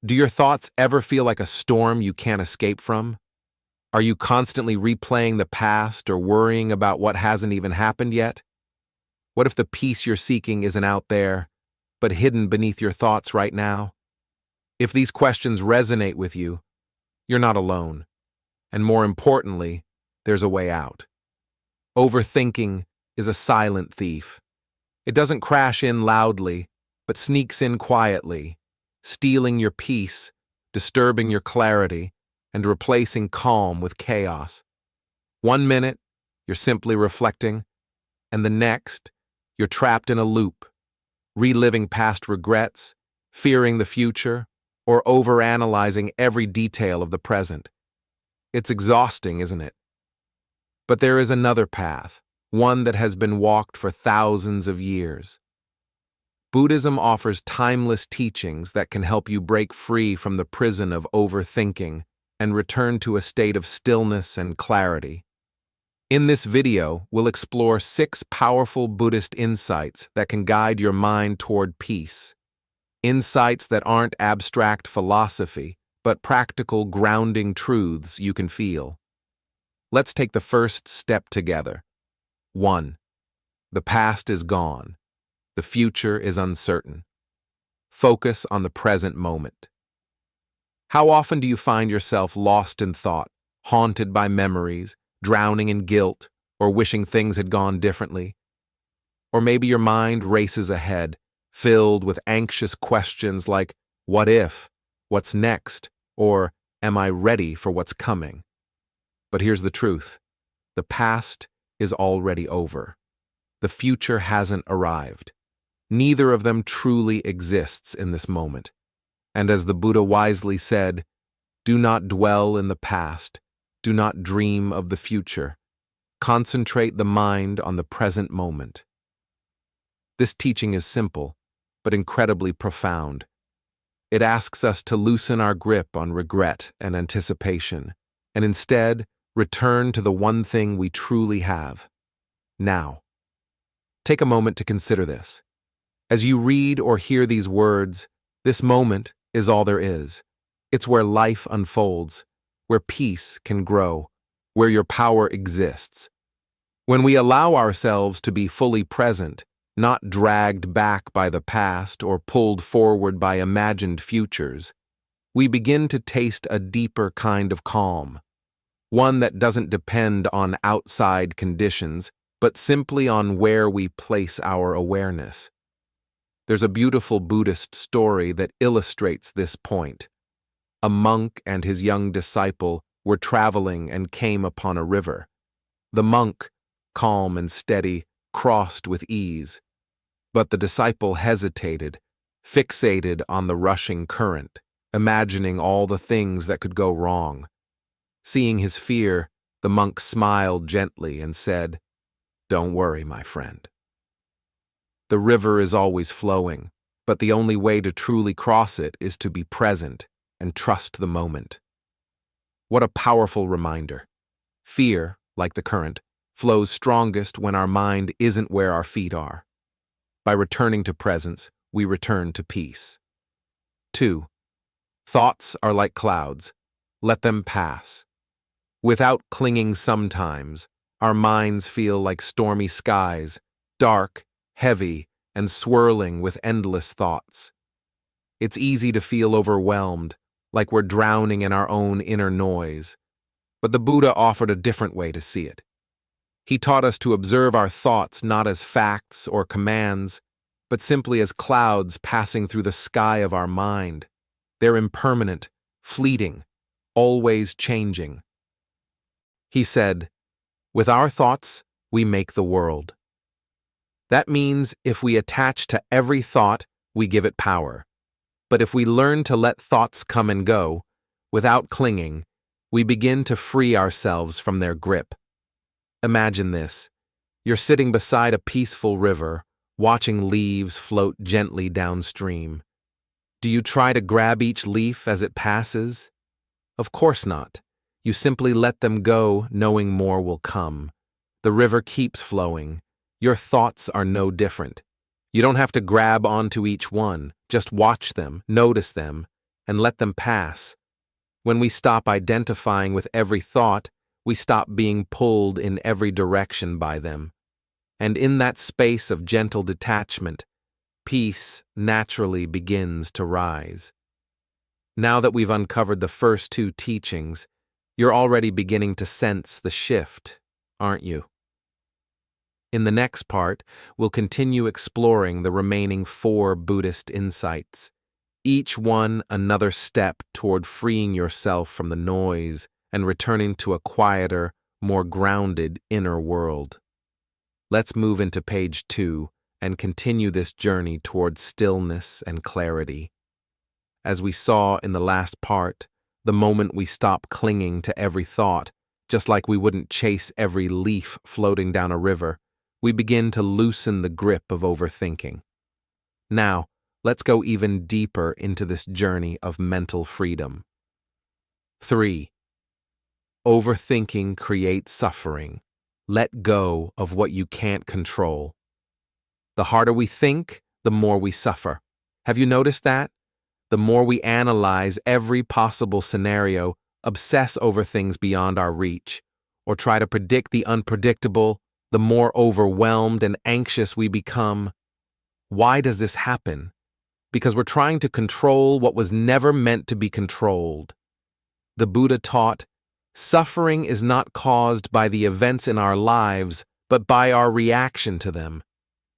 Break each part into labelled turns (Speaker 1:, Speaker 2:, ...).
Speaker 1: Do your thoughts ever feel like a storm you can't escape from? Are you constantly replaying the past or worrying about what hasn't even happened yet? What if the peace you're seeking isn't out there, but hidden beneath your thoughts right now? If these questions resonate with you, you're not alone. And more importantly, there's a way out. Overthinking is a silent thief. It doesn't crash in loudly, but sneaks in quietly, stealing your peace, disturbing your clarity, and replacing calm with chaos. 1 minute, you're simply reflecting, and the next, you're trapped in a loop, reliving past regrets, fearing the future, or overanalyzing every detail of the present. It's exhausting, isn't it? But there is another path, one that has been walked for thousands of years. Buddhism offers timeless teachings that can help you break free from the prison of overthinking and return to a state of stillness and clarity. In this video, we'll explore 6 powerful Buddhist insights that can guide your mind toward peace. Insights that aren't abstract philosophy, but practical grounding truths you can feel. Let's take the first step together. 1. The past is gone. The future is uncertain. Focus on the present moment. How often do you find yourself lost in thought, haunted by memories, drowning in guilt, or wishing things had gone differently? Or maybe your mind races ahead, filled with anxious questions like, what if? What's next? Or, am I ready for what's coming? But here's the truth. The past is already over. The future hasn't arrived. Neither of them truly exists in this moment. And as the Buddha wisely said, do not dwell in the past. Do not dream of the future. Concentrate the mind on the present moment. This teaching is simple, but incredibly profound. It asks us to loosen our grip on regret and anticipation, and instead return to the one thing we truly have, now. Take a moment to consider this. As you read or hear these words, this moment is all there is. It's where life unfolds, where peace can grow, where your power exists. When we allow ourselves to be fully present, not dragged back by the past or pulled forward by imagined futures, we begin to taste a deeper kind of calm, one that doesn't depend on outside conditions, but simply on where we place our awareness. There's a beautiful Buddhist story that illustrates this point. A monk and his young disciple were traveling and came upon a river. The monk, calm and steady, crossed with ease. But the disciple hesitated, fixated on the rushing current, imagining all the things that could go wrong. Seeing his fear, the monk smiled gently and said, "Don't worry, my friend. The river is always flowing, but the only way to truly cross it is to be present and trust the moment." What a powerful reminder. Fear, like the current, flows strongest when our mind isn't where our feet are. By returning to presence, we return to peace. 2. Thoughts are like clouds. Let them pass. Without clinging sometimes, our minds feel like stormy skies, dark, heavy, and swirling with endless thoughts. It's easy to feel overwhelmed, like we're drowning in our own inner noise. But the Buddha offered a different way to see it. He taught us to observe our thoughts not as facts or commands, but simply as clouds passing through the sky of our mind. They're impermanent, fleeting, always changing. He said, "With our thoughts, we make the world." That means if we attach to every thought, we give it power. But if we learn to let thoughts come and go, without clinging, we begin to free ourselves from their grip. Imagine this. You're sitting beside a peaceful river, watching leaves float gently downstream. Do you try to grab each leaf as it passes? Of course not. You simply let them go, knowing more will come. The river keeps flowing. Your thoughts are no different. You don't have to grab onto each one. Just watch them, notice them, and let them pass. When we stop identifying with every thought, we stop being pulled in every direction by them. And in that space of gentle detachment, peace naturally begins to rise. Now that we've uncovered the first two teachings, you're already beginning to sense the shift, aren't you? In the next part, we'll continue exploring the remaining 4 Buddhist insights, each one another step toward freeing yourself from the noise and returning to a quieter, more grounded inner world. Let's move into page 2 and continue this journey toward stillness and clarity. As we saw in the last part, the moment we stop clinging to every thought, just like we wouldn't chase every leaf floating down a river, we begin to loosen the grip of overthinking. Now, let's go even deeper into this journey of mental freedom. 3. Overthinking creates suffering. Let go of what you can't control. The harder we think, the more we suffer. Have you noticed that? The more we analyze every possible scenario, obsess over things beyond our reach, or try to predict the unpredictable, the more overwhelmed and anxious we become. Why does this happen? Because we're trying to control what was never meant to be controlled. The Buddha taught, suffering is not caused by the events in our lives, but by our reaction to them.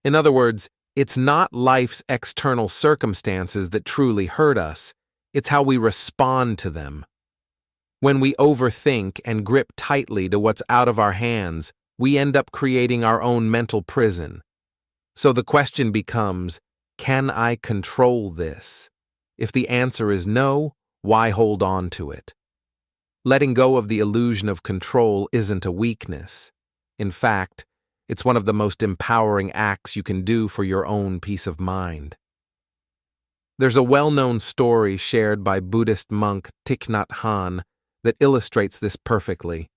Speaker 1: In other words, it's not life's external circumstances that truly hurt us, it's how we respond to them. When we overthink and grip tightly to what's out of our hands, we end up creating our own mental prison. So the question becomes, can I control this? If the answer is no, why hold on to it? Letting go of the illusion of control isn't a weakness. In fact, it's one of the most empowering acts you can do for your own peace of mind. There's a well-known story shared by Buddhist monk Thich Nhat Hanh that illustrates this perfectly.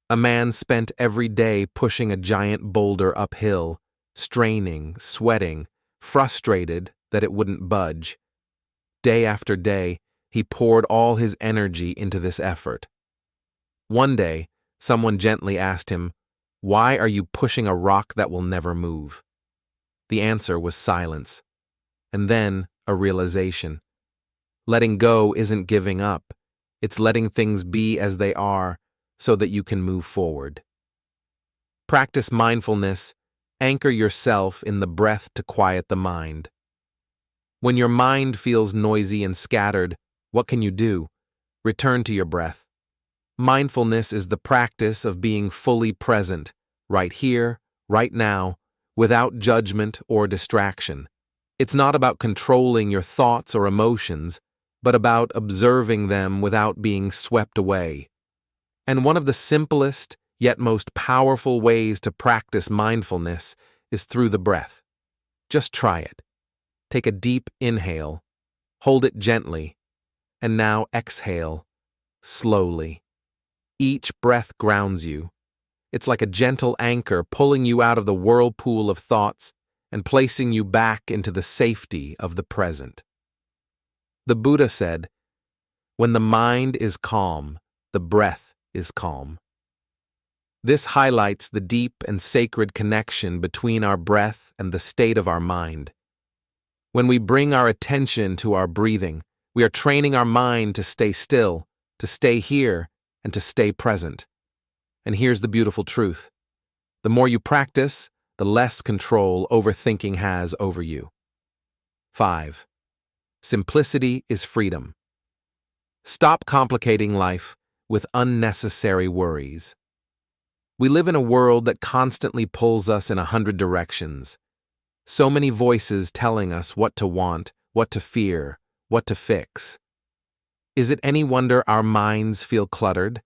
Speaker 1: A man spent every day pushing a giant boulder uphill, straining, sweating, frustrated that it wouldn't budge. Day after day, he poured all his energy into this effort. One day, someone gently asked him, "Why are you pushing a rock that will never move?" The answer was silence, and then a realization. Letting go isn't giving up, it's letting things be as they are, so that you can move forward. Practice mindfulness. Anchor yourself in the breath to quiet the mind. When your mind feels noisy and scattered, what can you do? Return to your breath. Mindfulness is the practice of being fully present, right here, right now, without judgment or distraction. It's not about controlling your thoughts or emotions, but about observing them without being swept away. And one of the simplest, yet most powerful ways to practice mindfulness is through the breath. Just try it. Take a deep inhale, hold it gently, and now exhale, slowly. Each breath grounds you. It's like a gentle anchor pulling you out of the whirlpool of thoughts and placing you back into the safety of the present. The Buddha said, "When the mind is calm, the breath is calm." This highlights the deep and sacred connection between our breath and the state of our mind. When we bring our attention to our breathing, we are training our mind to stay still, to stay here, and to stay present. And here's the beautiful truth. The more you practice, the less control overthinking has over you. 5. Simplicity is freedom. Stop complicating life with unnecessary worries. We live in a world that constantly pulls us in 100 directions. So many voices telling us what to want, what to fear, what to fix. Is it any wonder our minds feel cluttered?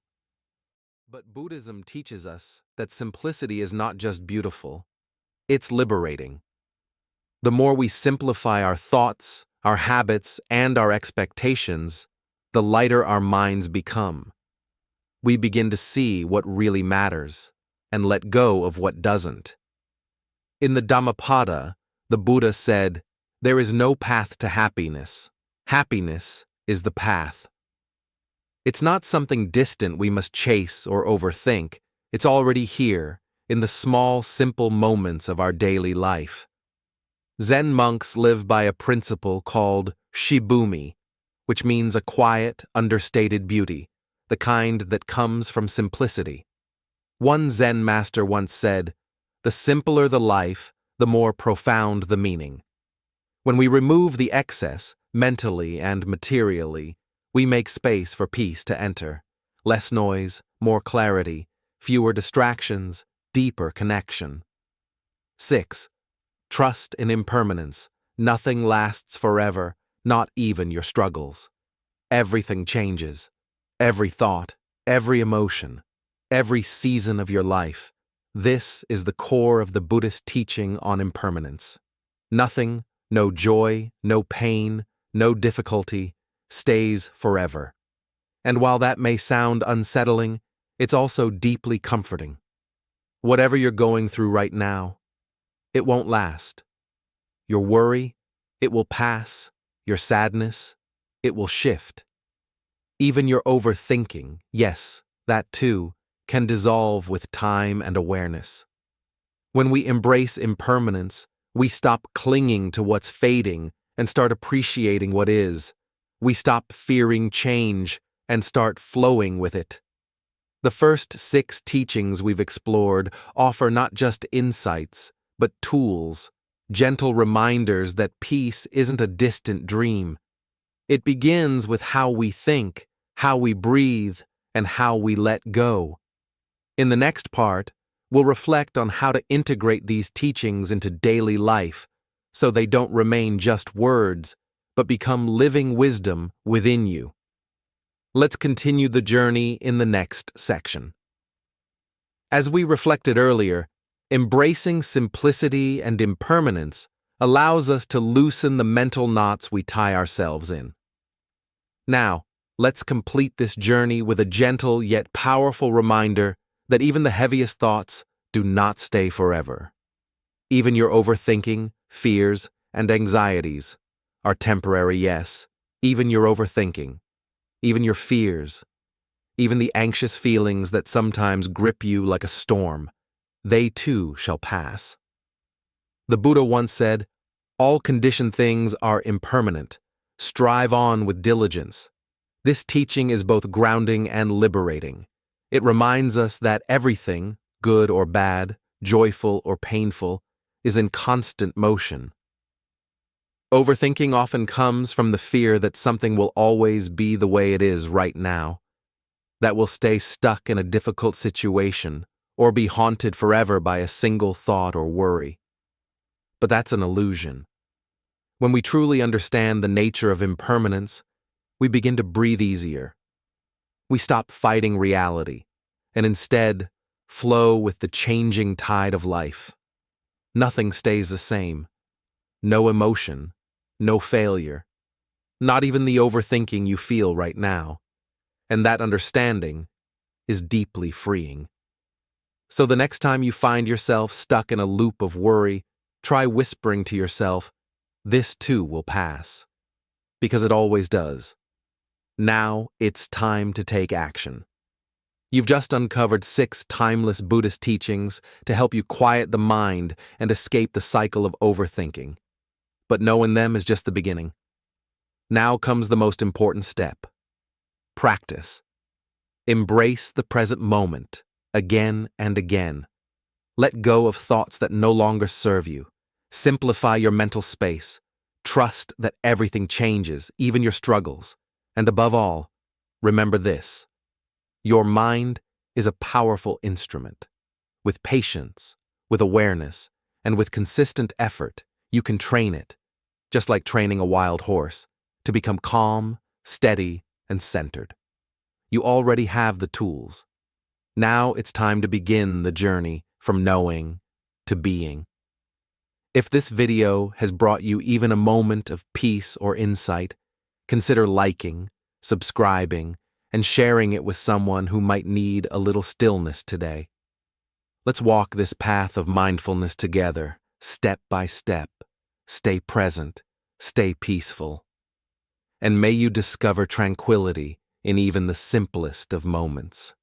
Speaker 1: But Buddhism teaches us that simplicity is not just beautiful, it's liberating. The more we simplify our thoughts, our habits, and our expectations, the lighter our minds become. We begin to see what really matters and let go of what doesn't. In the Dhammapada, the Buddha said, "There is no path to happiness. Happiness is the path. It's not something distant we must chase or overthink. It's already here, in the small, simple moments of our daily life. Zen monks live by a principle called shibumi, which means a quiet, understated beauty, the kind that comes from simplicity. One Zen master once said, "The simpler the life, the more profound the meaning." When we remove the excess, mentally and materially, we make space for peace to enter. Less noise, more clarity, fewer distractions, deeper connection. 6. Trust in impermanence. Nothing lasts forever, not even your struggles. Everything changes. Every thought, every emotion, every season of your life. This is the core of the Buddhist teaching on impermanence. Nothing, no joy, no pain, no difficulty, stays forever. And while that may sound unsettling, it's also deeply comforting. Whatever you're going through right now, it won't last. Your worry, it will pass. Your sadness, it will shift. Even your overthinking, yes, that too, can dissolve with time and awareness. When we embrace impermanence, we stop clinging to what's fading and start appreciating what is. We stop fearing change and start flowing with it. The first 6 teachings we've explored offer not just insights, but tools, gentle reminders that peace isn't a distant dream. It begins with how we think, how we breathe, and how we let go. In the next part, we'll reflect on how to integrate these teachings into daily life so they don't remain just words, but become living wisdom within you. Let's continue the journey in the next section. As we reflected earlier, embracing simplicity and impermanence allows us to loosen the mental knots we tie ourselves in. Now, let's complete this journey with a gentle yet powerful reminder that even the heaviest thoughts do not stay forever. Even your overthinking, fears, and anxieties are temporary, yes. Even your overthinking, even your fears, even the anxious feelings that sometimes grip you like a storm, they too shall pass. The Buddha once said, "All conditioned things are impermanent. Strive on with diligence." This teaching is both grounding and liberating. It reminds us that everything, good or bad, joyful or painful, is in constant motion. Overthinking often comes from the fear that something will always be the way it is right now, that we'll stay stuck in a difficult situation or be haunted forever by a single thought or worry. But that's an illusion. When we truly understand the nature of impermanence, we begin to breathe easier. We stop fighting reality and instead flow with the changing tide of life. Nothing stays the same. No emotion, no failure, not even the overthinking you feel right now. And that understanding is deeply freeing. So the next time you find yourself stuck in a loop of worry, try whispering to yourself, "This too will pass," because it always does. Now it's time to take action. You've just uncovered 6 timeless Buddhist teachings to help you quiet the mind and escape the cycle of overthinking. But knowing them is just the beginning. Now comes the most important step. Practice. Embrace the present moment, again and again. Let go of thoughts that no longer serve you. Simplify your mental space. Trust that everything changes, even your struggles. And above all, remember this. Your mind is a powerful instrument. With patience, with awareness, and with consistent effort, you can train it, just like training a wild horse, to become calm, steady, and centered. You already have the tools. Now it's time to begin the journey from knowing to being. If this video has brought you even a moment of peace or insight, consider liking, subscribing, and sharing it with someone who might need a little stillness today. Let's walk this path of mindfulness together, step by step. Stay present, stay peaceful. and may you discover tranquility in even the simplest of moments.